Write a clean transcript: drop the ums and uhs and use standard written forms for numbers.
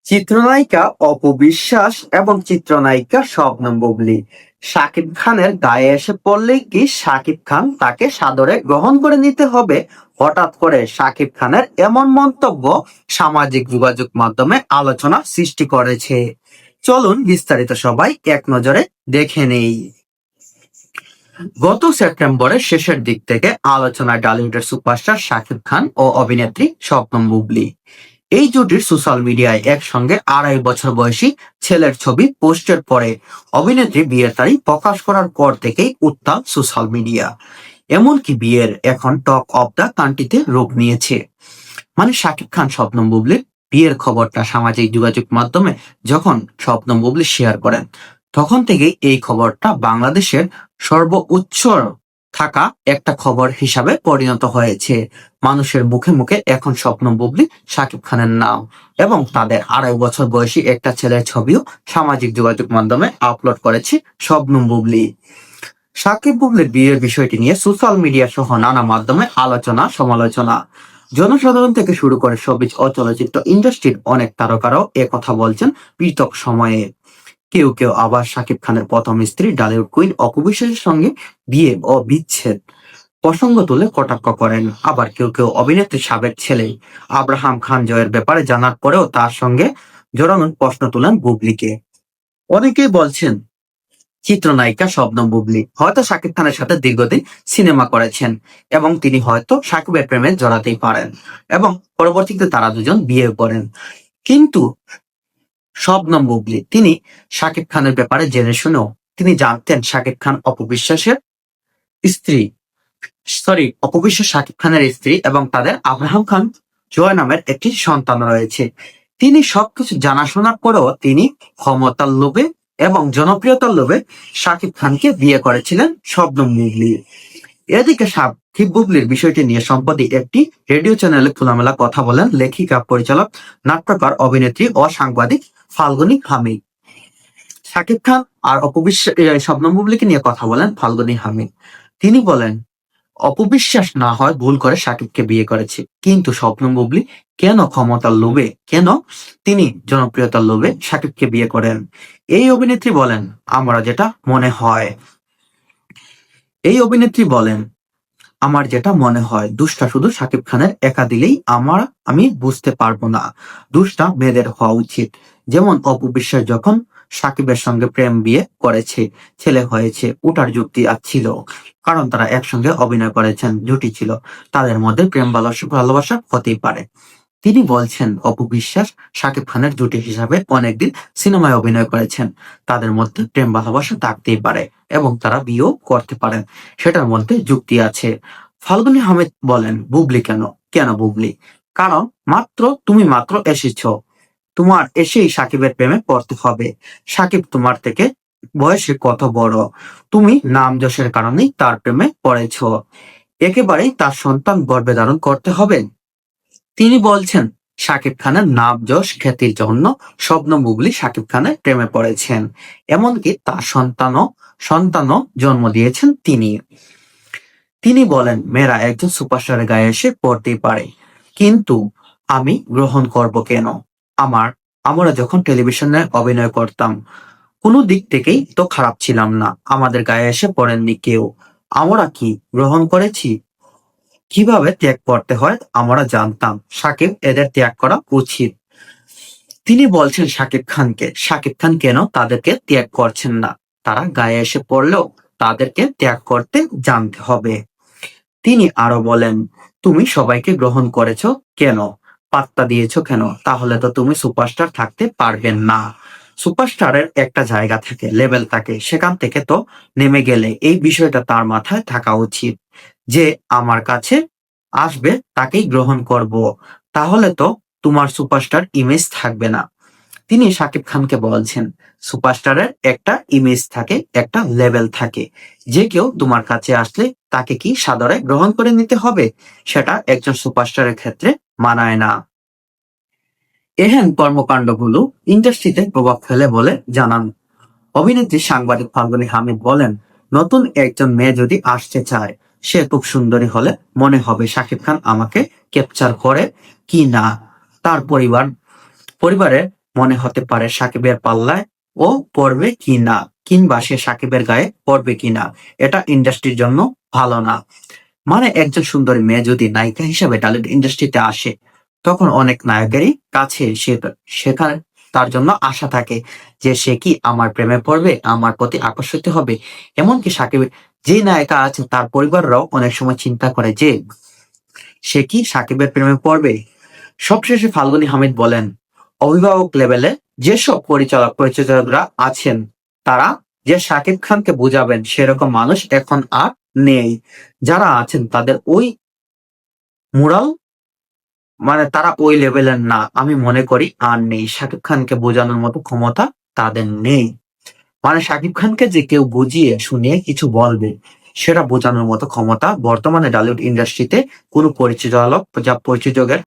চিত্রনায়িকা অপু বিশ্বাস এবং চিত্রনায়িকা শবনম বুবলী শাকিব খানের গায়ে এসে পড়লেই কি শাকিব খান তাকে সাদরে গ্রহণ করে নিতে হবে? হঠাৎ করে শাকিব খানের এমন মন্তব্য সামাজিক যোগাযোগ মাধ্যমে আলোচনা সৃষ্টি করেছে। চলুন বিস্তারিত সবাই এক নজরে দেখে নেই। গত সেপ্টেম্বরের শেষের দিক থেকে আলোচনায় টলিউডের সুপারস্টার শাকিব খান ও অভিনেত্রী শবনম বুবলী। এই জুটির সোশ্যাল মিডিয়ায় একসঙ্গে 2.5 বছর বয়সী ছেলের ছবি পোস্টের পরে অভিনেত্রী বিয়ের তারিখ প্রকাশ করার পর থেকেই উত্তাল সোশ্যাল মিডিয়া। এমনকি বিয়ের এখন টক অফ দ্য কান্ট্রিতে রূপ নিয়েছে। মানে শাকিব খান শবনম বুবলীর বিয়ের খবরটা সামাজিক যোগাযোগ মাধ্যমে যখন শবনম বুবলী শেয়ার করেন, তখন থেকেই এই খবরটা বাংলাদেশের সর্বোচ্চ থাকা একটা খবর হিসাবে পরিণত হয়েছে। মানুষের মুখে মুখে এখন শবনম বুবলী, শাকিব খানের নাম এবং তাদের 2.5 বছর বয়সী একটা ছেলের ছবিও সামাজিক যোগাযোগ মাধ্যমে আপলোড করেছে শবনম বুবলী। শাকিব বুবলীর বিয়ের বিষয়টি নিয়ে সোশ্যাল মিডিয়া সহ নানা মাধ্যমে আলোচনা সমালোচনা। জনসাধারণ থেকে শুরু করে শোবিজ ও চলচ্চিত্র ইন্ডাস্ট্রির অনেক তারকারাও কথা বলছেন পৃথক সময়ে। কেউ কেউ আবার শাকিব খানের প্রথম স্ত্রী ডালিউড কুইন অপু বিশ্বাসের সঙ্গে বিয়ে ও বিচ্ছেদ প্রসঙ্গ তুলে কটাক্ষ করেন। আবার কেউ কেউ অভিনেত্রীর সাবেক ছেলে আব্রাহাম খান জয়ের ব্যাপারে জানার পরেও তার সঙ্গে জড়ানোর প্রশ্ন তুলেন বুবলীকে। অনেকেই বলছেন চিত্রনায়িকা শবনম বুবলী হয়তো শাকিব খানের সাথে দীর্ঘদিন সিনেমা করেছেন এবং তিনি হয়তো শাকিবের প্রেমে জড়াতেই পারেন এবং পরবর্তীতে তারা দুজন বিয়ে করেন। কিন্তু শবনম বুবলী তিনি শাকিব খানের ব্যাপারে জেনে শুনেও তিনি জানতেন শাকিব খান অপু বিশ্বাসের স্ত্রী, অপু বিশ্বাস শাকিব খানের স্ত্রী এবং তাদের আব্রাহাম খান জয় নামের একটি সন্তান রয়েছে। তিনি সবকিছু জানাশোনার পরেও তিনি ক্ষমতার লোভে এবং জনপ্রিয়তার লোভে শাকিব খানকে বিয়ে করেছিলেন শবনম বুবলী। এদিকে শাকিব বুবলীর বিষয়টি নিয়ে সম্প্রতি একটি রেডিও চ্যানেলে খোলামেলা কথা বলেন লেখিকা, পরিচালক, নাট্যকার, অভিনেত্রী ও সাংবাদিক ফাল্গুনী হামিদ। শাকিব খান আর শবনম বুবলীকে নিয়ে কথা বলেন ফাল্গুনী হামিদ। তিনি বলেন, অপবিশ্বাস না হয় ভুল করে শাকিবকে বিয়ে করেছে, কিন্তু শবনম বুবলী কেন ক্ষমতার লোভে, কেন তিনি জনপ্রিয়তার লোভে শাকিবকে বিয়ে করেন? এই অভিনেত্রী বলেন, আমরা যেটা মনে হয় এই অভিনেত্রী বলেন আমার যেটা মনে হয় দোষটা শুধু শাকিব খানের একা দিলেই আমি বুঝতে পারবো না। দোষটা মেয়েদের হওয়া উচিত। যেমন অপু বিশ্বাস যখন শাকিবের সঙ্গে প্রেম বিয়ে করেছে, ছেলে হয়েছে, ওটার যুক্তি ছিল, কারণ তারা একসঙ্গে অভিনয় করেছেন, জুটি ছিল, তাদের মধ্যে প্রেম ভালোবাসা হতেই পারে। তিনি বলছেন অপু বিশ্বাস শাকিব খানের জুটি হিসাবে অনেকদিন সিনেমায় অভিনয় করেছেন, তাদের মধ্যে প্রেম ভালোবাসা থাকতেই পারে এবং তারা বিয়েও করতে পারেন, সেটার মধ্যে যুক্তি আছে। ফাল্গুনী হামিদ বলেন, বুবলী কেন? কেন বুবলী? কারণ তুমি মাত্র এসেছো, তোমার এসেই সাকিবের প্রেমে পড়তে হবে। সাকিব তোমার থেকে বয়সে কত বড়, তুমি নাম যশের কারণেই তার প্রেমে পড়েছো, একেবারেই তার সন্তান গর্ভে ধারণ করতে হবে। তিনি বলছেন শাকিব খানের নাম যশ খ্যাতির জন্য শবনম বুবলী শাকিব খানের প্রেমে পড়েছেন, এমনকি তার সন্তানও জন্ম দিয়েছেন তিনি। তিনি বলেন, মেয়েরা একজন সুপারস্টারের গায়ে এসে পড়তেই পারে, কিন্তু আমি গ্রহণ করব কেন? আমরা যখন টেলিভিশনে অভিনয় করতাম কোনো দিক থেকেই তো খারাপ ছিলাম না, আমাদের গায়ে এসে পড়েননি কেউ, আমরা কি গ্রহণ করেছি? কিভাবে ত্যাগ করতে হয় আমরা জানতাম, সাকিব এদের ত্যাগ করা উচিত। তিনি বলছেন শাকিব খান কেন তাদেরকে ত্যাগ করছেন না? তারা গায়ে এসে পড়লেও তাদেরকে ত্যাগ করতে জানতে হবে। তিনি আরো বলেন, তুমি সবাইকে গ্রহণ করেছো কেন, পাত্তা দিয়েছো কেন? তাহলে তো তুমি সুপারস্টার থাকতে পারবেন না। সুপারস্টারের একটা জায়গা থাকে, লেভেল থাকে, সেখান থেকে তো নেমে গেলে এই বিষয়টা তার মাথায় থাকা উচিত যে আমার কাছে আসবে তাকেই গ্রহণ করব, তাহলে তো তোমার সুপারস্টার ইমেজ থাকবে না। তিনি শাকিব খানকে বলছেন, সুপারস্টারের একটা ইমেজ থাকে, একটা লেভেল থাকে, যে কেউ তোমার কাছে আসলে তাকে কি সাদরে গ্রহণ করে নিতে হবে? সেটা একজন সুপারস্টারের ক্ষেত্রে মানায় না। এহেন কর্মকাণ্ডগুলো ইন্ডাস্ট্রিতে প্রভাব ফেলে বলে জানান অভিনেত্রী সাংবাদিক ফাল্গুনী হামিদ। বলেন, নতুন একজন মেয়ে যদি আসতে চায়, সে খুব সুন্দরী হলে মনে হবে শাকিব খান আমাকে ক্যাপচার করে কি না, তার পরিবারের মনে হতে পারে সাকিবের পাল্লায় ও পড়বে কি না, কিংবা সে সাকিবের গায়ে পড়বে কিনা। এটা ইন্ডাস্ট্রির জন্য ভালো না। মানে একজন সুন্দরী মেয়ে যদি নায়িকা হিসাবে টলিউড ইন্ডাস্ট্রিতে আসে, তখন অনেক নায়কেরই কাছে সেখানে তার জন্য আশা থাকে যে সে কি আমার প্রেমে পড়বে, আমার প্রতি আকর্ষিত হবে। এমনকি সাকিব, যে নায়িকা আছে তার পরিবাররাও অনেক সময় চিন্তা করে যে সে কি সাকিবের প্রেমে পড়বে। সবশেষে ফাল্গুনী হামিদ বলেন, অভিভাবক লেভেলে যেসব পরিচালকরা আছেন, তারা যে শাকিব খানকে বুঝাবেন সেরকম মানুষ এখন আর নেই। যারা আছেন তাদের ওই মুরাল, মানে তারা ওই লেভেলের না, আমি মনে করি আর নেই। শাকিব খানকে বোঝানোর মতো ক্ষমতা তাদের নেই। মানে শাকিব খানকে যে কেউ বুঝিয়ে শুনিয়ে কিছু বলবে, সেটা বোঝানোর মতো ক্ষমতা বর্তমানে টলিউড ইন্ডাস্ট্রিতে কোনো পরিচালক, যা পরিচালকের